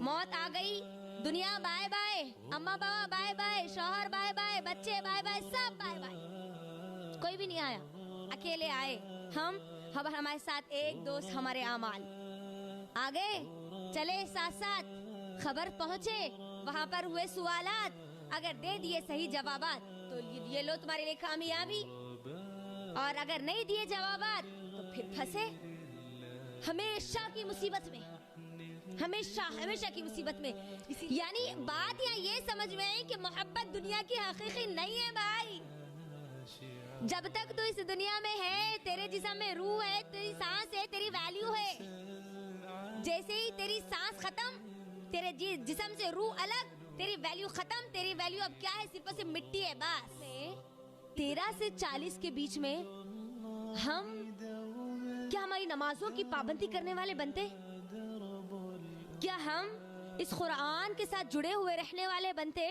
موت آ گئی, دنیا بائے بائے, اماں بابا بائے بائے, شوہر بائے بائے, بچے بائے بائے, سب بائے بائے, کوئی بھی نہیں آیا, اکیلے آئے ہم. ہمارے ساتھ ایک دوست, ہمارے اعمال آگے چلے ساتھ ساتھ, خبر پہنچے, وہاں پر ہوئے سوالات, اگر دے دیے صحیح جوابات تو یہ لو تمہارے لیے کامیابی, اور اگر نہیں دیے جوابات تو پھر پھنسے ہمیشہ کی مصیبت میں, ہمیشہ کی مصیبت میں. یعنی بات یہاں یہ سمجھ میں ہے کہ محبت دنیا کی حقیقی نہیں ہے بھائی. جب تک تو اس دنیا میں ہے, تیرے جسم میں روح ہے, تیری سانس ہے, تیری ویلیو ہے. جیسے ہی تیری سانس ختم, تیرے جسم سے روح الگ, تیری ویلیو ختم. تیری ویلیو اب کیا ہے, صرف اور صرف مٹی ہے بس. 13 سے 40 کے بیچ میں ہم کیا ہماری نمازوں کی پابندی کرنے والے بنتے؟ کیا ہم اس قرآن کے ساتھ جڑے ہوئے رہنے والے بنتے؟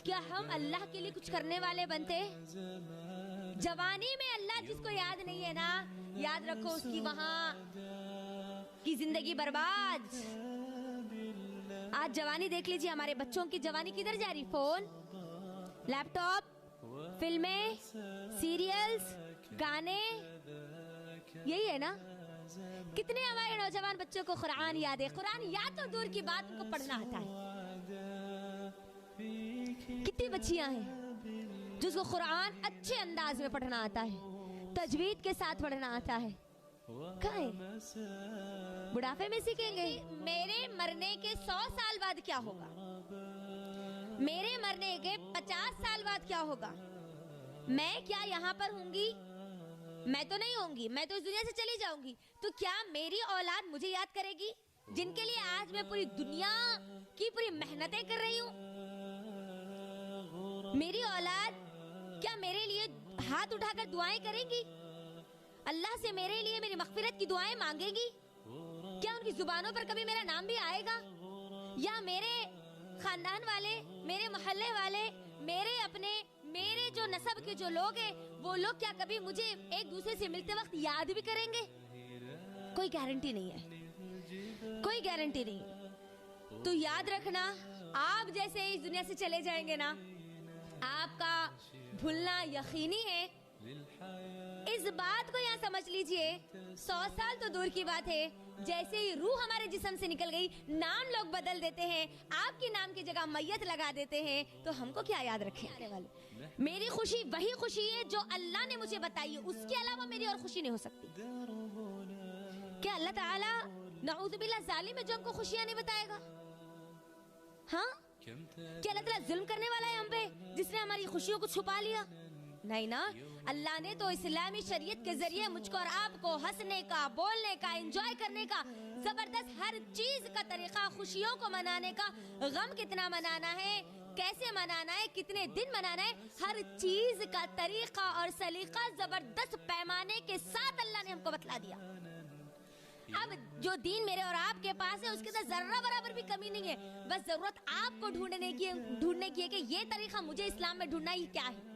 کیا ہم اللہ کے لیے کچھ کرنے والے بنتے؟ جوانی میں اللہ جس کو یاد نہیں ہے نا, یاد رکھو اس کی وہاں کی زندگی برباد. آج جوانی دیکھ لیجیے, ہمارے بچوں کی جوانی کدھر جا رہی؟ فون, لیپ ٹاپ, فلمیں, سیریلز, گانے, یہی ہے نا. کتنے ہمارے نوجوان بچوں کو قرآن یاد ہے؟ قرآن یاد تو دور کی بات, ان کو پڑھنا آتا ہے. کتنی بچیاں ہیں جس کو قرآن اچھے انداز میں پڑھنا آتا ہے, تجوید کے ساتھ پڑھنا آتا ہے. کہاں ہے؟ بڑھاپے میں سیکھیں گے. میرے مرنے کے 100 سال بعد کیا ہوگا, میرے مرنے کے 50 سال بعد کیا ہوگا, میں کیا یہاں پر ہوں گی؟ میں تو نہیں ہوں گی, میں تو اس دنیا سے چلی جاؤں گی. تو کیا میری اولاد مجھے یاد کرے گی, جن کے لیے آج میں پوری دنیا کی پوری محنتیں کر رہی ہوں؟ میری اولاد کیا میرے لیے ہاتھ اٹھا کر دعائیں کریں گی, اللہ سے میرے لیے میری مغفرت کی دعائیں مانگیں گی؟ کیا ان کی زبانوں پر کبھی میرا نام بھی آئے گا؟ یا میرے خاندان والے, میرے محلے والے, میرے جو نسب کے جو لوگ ہیں, وہ لوگ کیا کبھی مجھے ایک دوسرے سے ملتے وقت یاد بھی کریں گے؟ کوئی گارنٹی نہیں ہے, کوئی گارنٹی نہیں. تو یاد رکھنا, آپ جیسے اس دنیا سے چلے جائیں گے نا, آپ کا بھولنا یقینی ہے. اس بات کو یہاں سمجھ لیجئے, 100 سال تو دور کی بات ہے, جیسے ہی روح ہمارے جسم سے نکل گئی, نام لوگ بدل دیتے ہیں, آپ کی نام کی جگہ میت لگا دیتے ہیں, تو ہم کو کیا یاد رکھیں آنے والے. میری خوشی وہی خوشی ہے جو اللہ نے مجھے بتائی ہے, اس کے علاوہ میری اور خوشی نہیں ہو سکتی. کیا اللہ تعالیٰ نعوذ باللہ ظالم ہے جو ہم کو خوشیاں نہیں بتائے گا؟ ہاں, کیا اللہ تعالیٰ ظلم کرنے والا ہے ہم پہ, جس نے ہماری خوشیوں کو چھپا لیا؟ نہیں نا. اللہ نے تو اسلامی شریعت کے ذریعے مجھ کو اور آپ کو ہنسنے کا, بولنے کا, انجوائے کرنے کا زبردست ہر چیز کا طریقہ, خوشیوں کو منانے کا, غم کتنا منانا ہے, کیسے منانا ہے, کتنے دن منانا ہے, ہر چیز کا طریقہ اور سلیقہ زبردست پیمانے کے ساتھ اللہ نے ہم کو بتلا دیا. اب جو دین میرے اور آپ کے پاس ہے, اس کے اندر ذرہ برابر بھی کمی نہیں ہے. بس ضرورت آپ کو ڈھونڈنے کی ہے کہ یہ طریقہ مجھے اسلام میں ڈھونڈنا ہی کیا ہے.